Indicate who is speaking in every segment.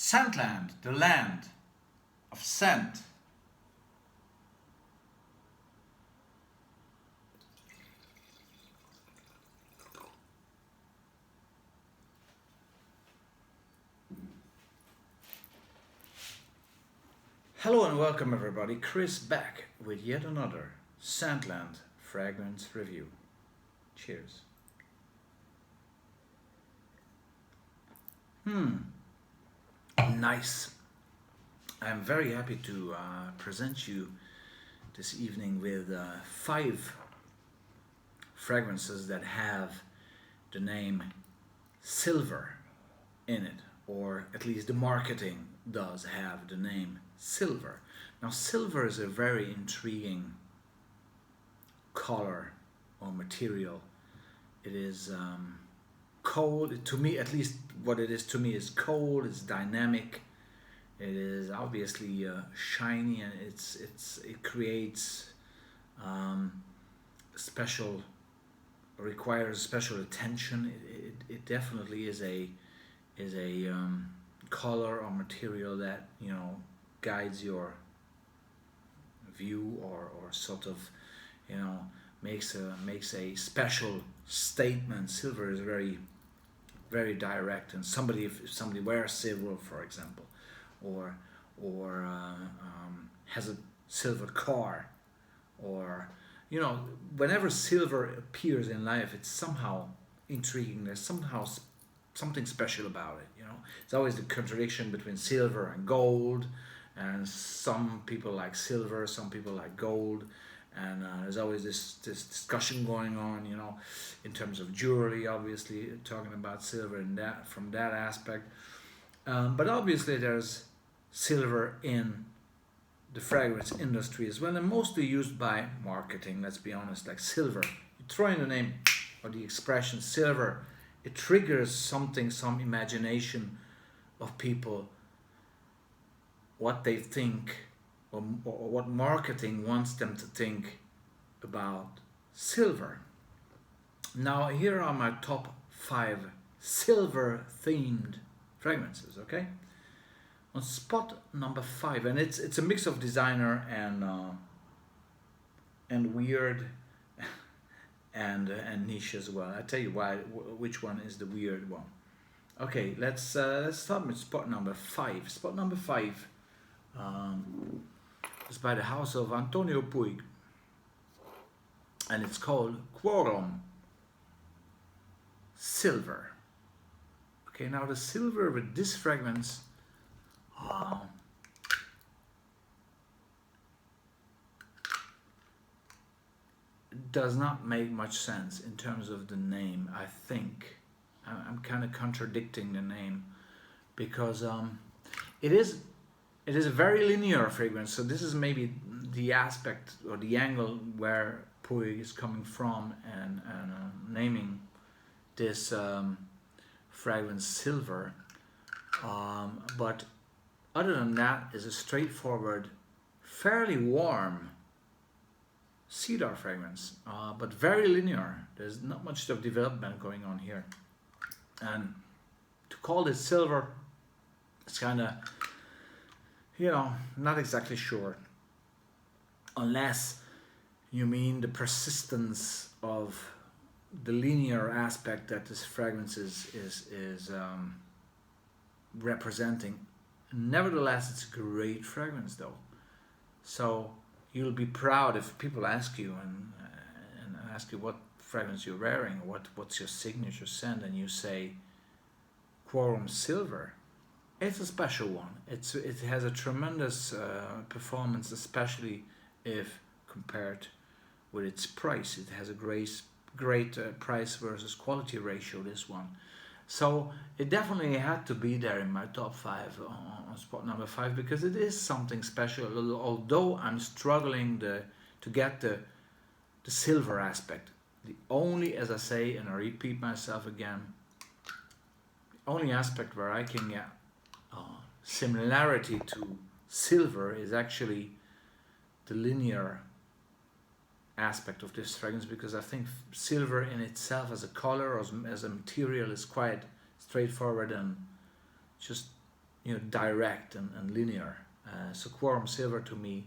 Speaker 1: Scentland, the land of scent. Hello and welcome everybody, Chris back with yet another Scentland fragrance review. Cheers. Nice. I'm very happy to present you this evening with 5 fragrances that have the name Silver in it, or at least the marketing does have the name Silver. Now, silver is a very intriguing color or material. It is cold, to me, at least what it is to me is cold, it's dynamic, it is obviously shiny, and it creates special, requires special attention. It definitely is a color or material that, you know, guides your view, or sort of, you know, makes a special statement. Silver is very direct, and if somebody wears silver, for example, or has a silver car, or, you know, whenever silver appears in life, it's somehow intriguing. There's somehow something special about it. You know, it's always the contradiction between silver and gold, and some people like silver, some people like gold, and there's always this discussion going on, you know, in terms of jewelry, obviously talking about silver and that from that aspect, but obviously there's silver in the fragrance industry as well, and mostly used by marketing. Let's be honest, like silver, you throw in the name or the expression silver, it triggers some imagination of people, what they think, or what marketing wants them to think about silver. Now, here are my top 5 silver themed fragrances, okay? On spot number 5, and it's a mix of designer and weird and niche as well. I tell you which one is the weird one. Okay, let's start with spot number 5. Spot number 5 is by the house of Antonio Puig, and it's called Quorum Silver. Okay, now the silver with this fragrance does not make much sense in terms of the name. I think I'm kind of contradicting the name, because it is a very linear fragrance. So this is maybe the aspect or the angle where Puig is coming from, and naming this fragrance Silver. But other than that, is a straightforward, fairly warm cedar fragrance, but very linear. There's not much of development going on here, and to call it silver, it's kind of, you know, not exactly sure, unless you mean the persistence of the linear aspect that this fragrance is representing. Nevertheless, it's a great fragrance though, so you'll be proud if people ask you and ask you what fragrance you're wearing, what's your signature scent, and you say Quorum Silver. It's a special one. It has a tremendous performance, especially if compared with its price. It has a great price versus quality ratio, this one. So it definitely had to be there in my top 5 on spot number 5, because it is something special, although I'm struggling to get the silver aspect. The only, as I say, and I repeat myself again, the only aspect where I can get similarity to silver is actually the linear aspect of this fragrance, because I think silver in itself as a color or as a material is quite straightforward and just, direct and linear. So quorum silver to me,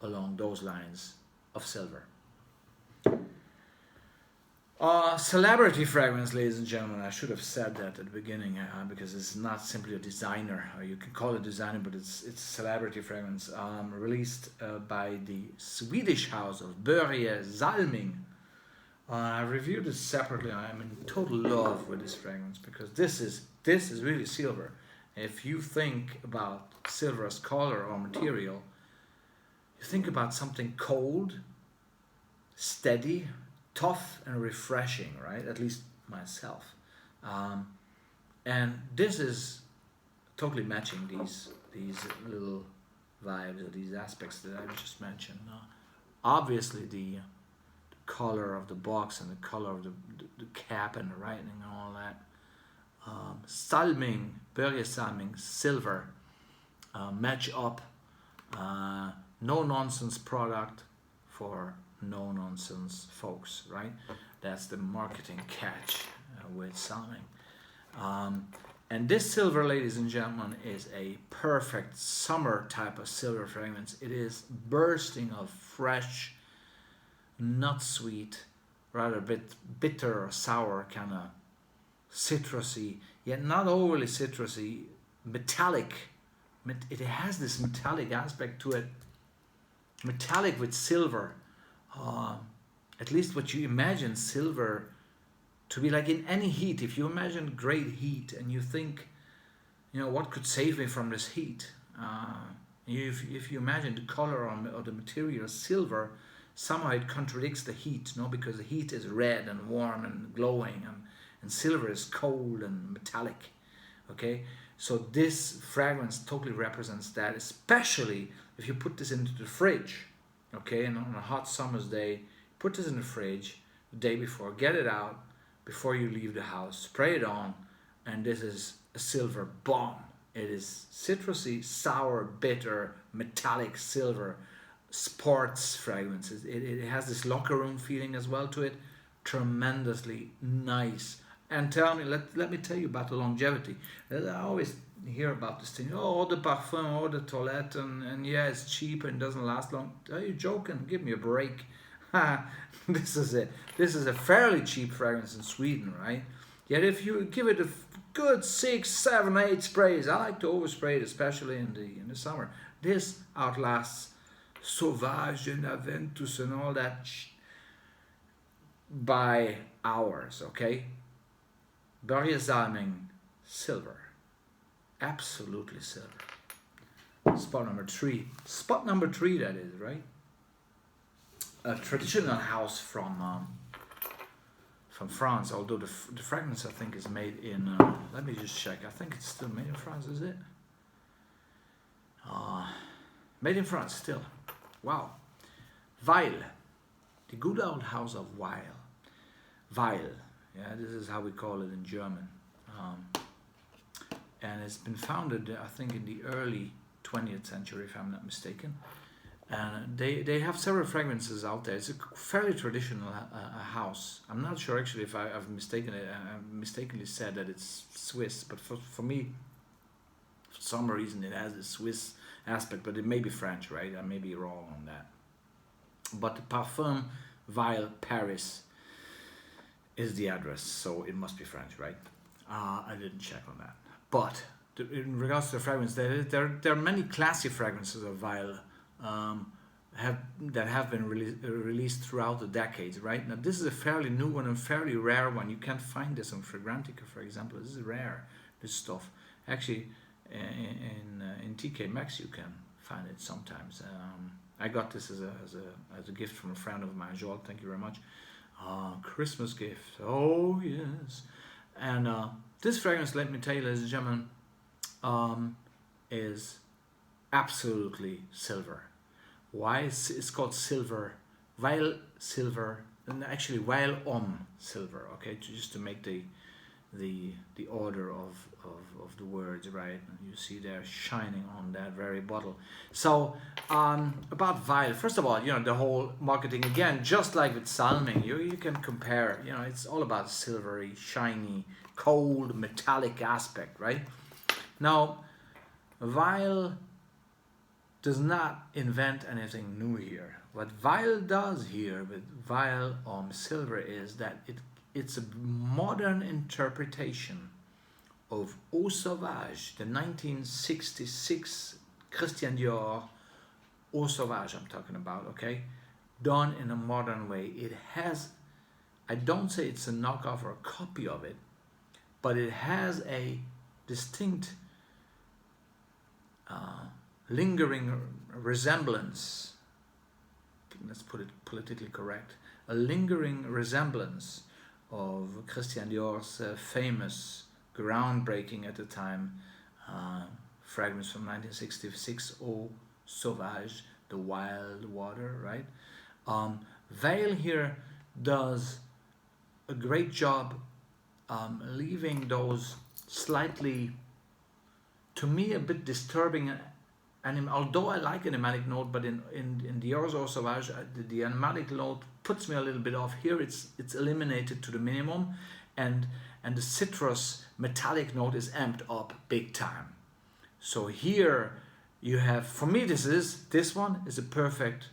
Speaker 1: along those lines of silver. Celebrity fragrance, ladies and gentlemen. I should have said that at the beginning, because it's not simply a designer. You can call it designer, but it's celebrity fragrance, released by the Swedish house of Börje Salming. I reviewed it separately. I'm in total love with this fragrance because this is really silver. If you think about silver as color or material, you think about something cold, steady, tough and refreshing, right? At least myself. And this is totally matching these little vibes or these aspects that I just mentioned. Obviously the color of the box and the color of the cap and the writing and all that. Salming, Börje Salming, silver, match up, no nonsense product for no nonsense folks, right? That's the marketing catch with Salming. And this silver, ladies and gentlemen, is a perfect summer type of silver fragrance. It is bursting of fresh, not sweet, rather a bit bitter or sour, kind of citrusy, yet not overly citrusy, metallic. It has this metallic aspect to it, metallic with silver. At least what you imagine silver to be like in any heat. If you imagine great heat and you think, what could save me from this heat? If you imagine the color or the material silver, somehow it contradicts the heat, because the heat is red and warm and glowing, and silver is cold and metallic. Okay, so this fragrance totally represents that, especially if you put this into the fridge. Okay, and on a hot summer's day, put this in the fridge the day before, get it out before you leave the house, spray it on, and this is a silver bomb. It is citrusy, sour, bitter, metallic silver, sports fragrances. It has this locker room feeling as well to it, tremendously nice. And let me tell you about the longevity. I always hear about this thing, eau de parfum, eau de toilette, and yeah, it's cheap and doesn't last long. Are you joking? Give me a break. This is a fairly cheap fragrance in Sweden, right? Yet if you give it a good 6, 7, 8 sprays, I like to overspray it, especially in the summer. This outlasts Sauvage and Aventus and all that by hours, okay? Börje Salming, silver. Absolutely silver. Spot number 3. Spot number 3, that is, right? A traditional house from France, although the fragrance I think is made in, let me just check, I think it's still made in France, is it? Made in France still. Wow. Weil. The good old house of Weil. Weil. Yeah, this is how we call it in German. And it's been founded, I think, in the early 20th century, if I'm not mistaken. And they have several fragrances out there. It's a fairly traditional house. I'm not sure actually if I've mistakenly said that it's Swiss, but for me, for some reason it has a Swiss aspect, but it may be French, right? I may be wrong on that. But the Parfum Weil Paris is the address, so it must be French, right? I didn't check on that. But in regards to the fragrance, there are many classy fragrances of Weil that have been released throughout the decades, right? Now this is a fairly new one and fairly rare one. You can't find this on Fragrantica, for example. This is rare, this stuff. Actually, in TK Maxx you can find it sometimes. I got this as a gift from a friend of mine, Joel. Thank you very much. Christmas gift. Oh yes. And this fragrance, let me tell you, ladies and gentlemen, is absolutely silver. Why? It's called silver, Weil Silver, and actually Weil silver. Okay, just to make the order of the words right. You see they're shining on that very bottle. So about Weil, first of all, the whole marketing again, just like with Salming, you can compare. It's all about silvery, shiny, cold, metallic aspect, right? Now, Weil does not invent anything new here. What Weil does here with Vanille Silver is that it's a modern interpretation of Eau Sauvage, the 1966 Christian Dior Eau Sauvage I'm talking about, okay? Done in a modern way. It has, I don't say it's a knockoff or a copy of it, but it has a distinct lingering resemblance, let's put it politically correct, a lingering resemblance of Christian Dior's famous, groundbreaking at the time, fragrance from 1966, Eau Sauvage, the wild water, right? Veil here does a great job leaving those slightly, to me, a bit disturbing, and although I like an animalic note, but in Dior's Eau Sauvage, the animalic note puts me a little bit off. Here it's eliminated to the minimum, and the citrus metallic note is amped up big time. So here you have, for me, this one is a perfect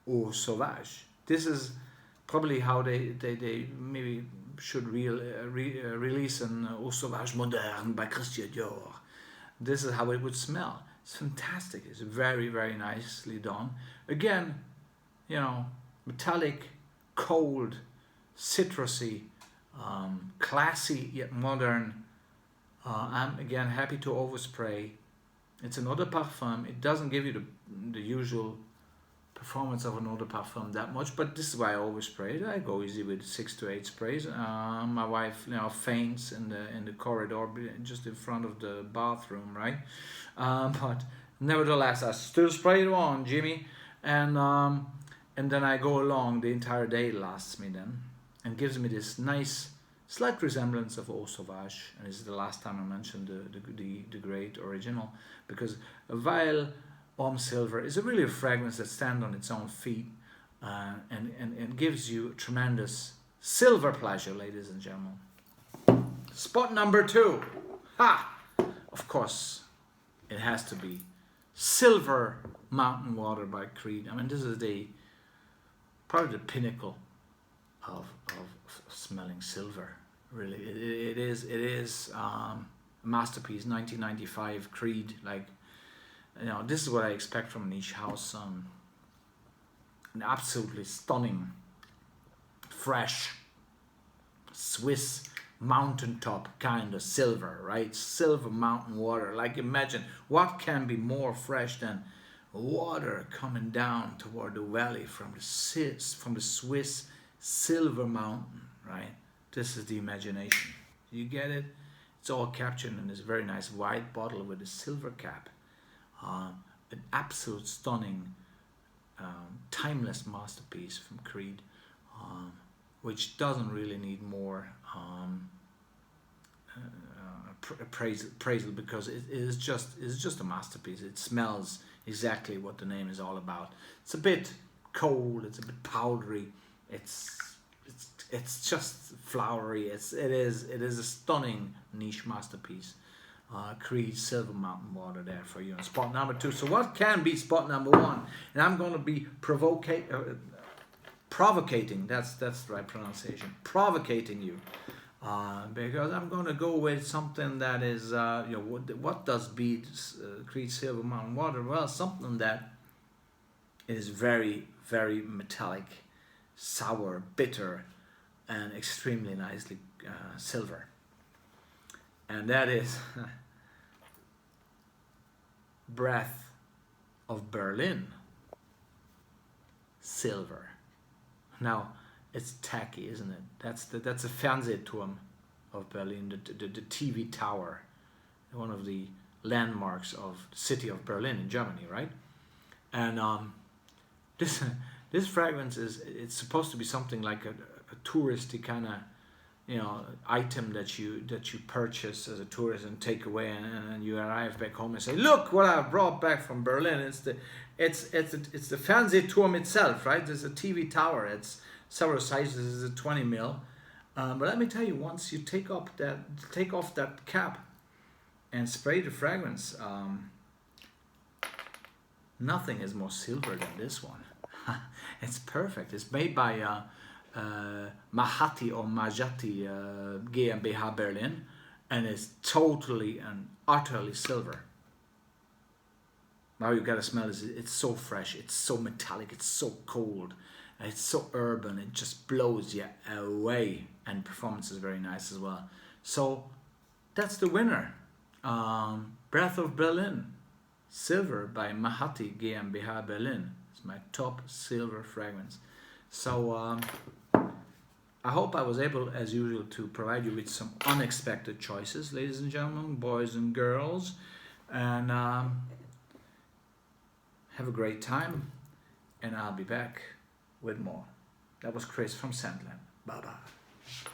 Speaker 1: Eau Sauvage. This is probably how they maybe should release an Eau Sauvage Moderne by Christian Dior. This is how it would smell. It's fantastic. It's very, very nicely done. Again, you know, metallic, cold, citrusy, classy yet modern. I'm again happy to overspray. It's an eau de parfum. It doesn't give you the usual performance of an eau de parfum that much, but this is why I always spray it. I go easy with 6 to 8 sprays. My wife, you know, faints in the corridor just in front of the bathroom, right? But nevertheless, I still spray it on, Jimmy, and then I go along. The entire day lasts me then, and gives me this nice slight resemblance of Eau Sauvage. And this is the last time I mentioned the great original, because Vanille Silver is really a fragrance that stands on its own feet, and gives you tremendous silver pleasure, ladies and gentlemen. Spot number 2. Ha! Of course, it has to be Silver Mountain Water by Creed. I mean, this is probably the pinnacle of smelling silver. Really, it is a masterpiece. 1995 Creed, like, you know, this is what I expect from a niche house. An absolutely stunning, fresh, Swiss mountaintop kind of silver, right? Silver mountain water. Like, imagine what can be more fresh than water coming down toward the valley from the Swiss silver mountain, right? This is the imagination. You get it? It's all captured in this very nice white bottle with a silver cap. An absolute stunning, timeless masterpiece from Creed, which doesn't really need more appraisal, because it is just a masterpiece. It smells exactly what the name is all about. It's a bit cold. It's a bit powdery. It's just flowery. It is a stunning niche masterpiece. Creed Silver Mountain Water there for you. And spot number 2. So what can be spot number 1? And I'm going to be provocating. That's the right pronunciation. Provocating you, because I'm going to go with something that is, you know, what does beat Creed Silver Mountain Water? Well, something that is very, very metallic, sour, bitter, and extremely nicely silver. And that is Breath of Berlin Silver. Now, it's tacky, isn't it? That's a Fernsehturm of Berlin, the TV tower, one of the landmarks of the city of Berlin in Germany, right? And this fragrance it's supposed to be something like a touristy kind of, you know, item that you purchase as a tourist and take away, and you arrive back home and say, look what I brought back from Berlin. It's the Fernsehturm itself, right? There's a TV tower. It's several sizes. It's a 20 mil. But let me tell you, once you take off that cap, and spray the fragrance. Nothing is more silver than this one. It's perfect. It's made by Mahati or Majati GmbH Berlin, and it's totally and utterly silver. Now you gotta smell it. It's so fresh. It's so metallic. It's so cold. It's so urban. It just blows you away, and performance is very nice as well. So that's the winner. Breath of Berlin, Silver by Mahati GmbH Berlin. It's my top silver fragrance. So I hope I was able, as usual, to provide you with some unexpected choices, ladies and gentlemen, boys and girls, and have a great time, and I'll be back with more. That was Chris from Sandland. Bye bye.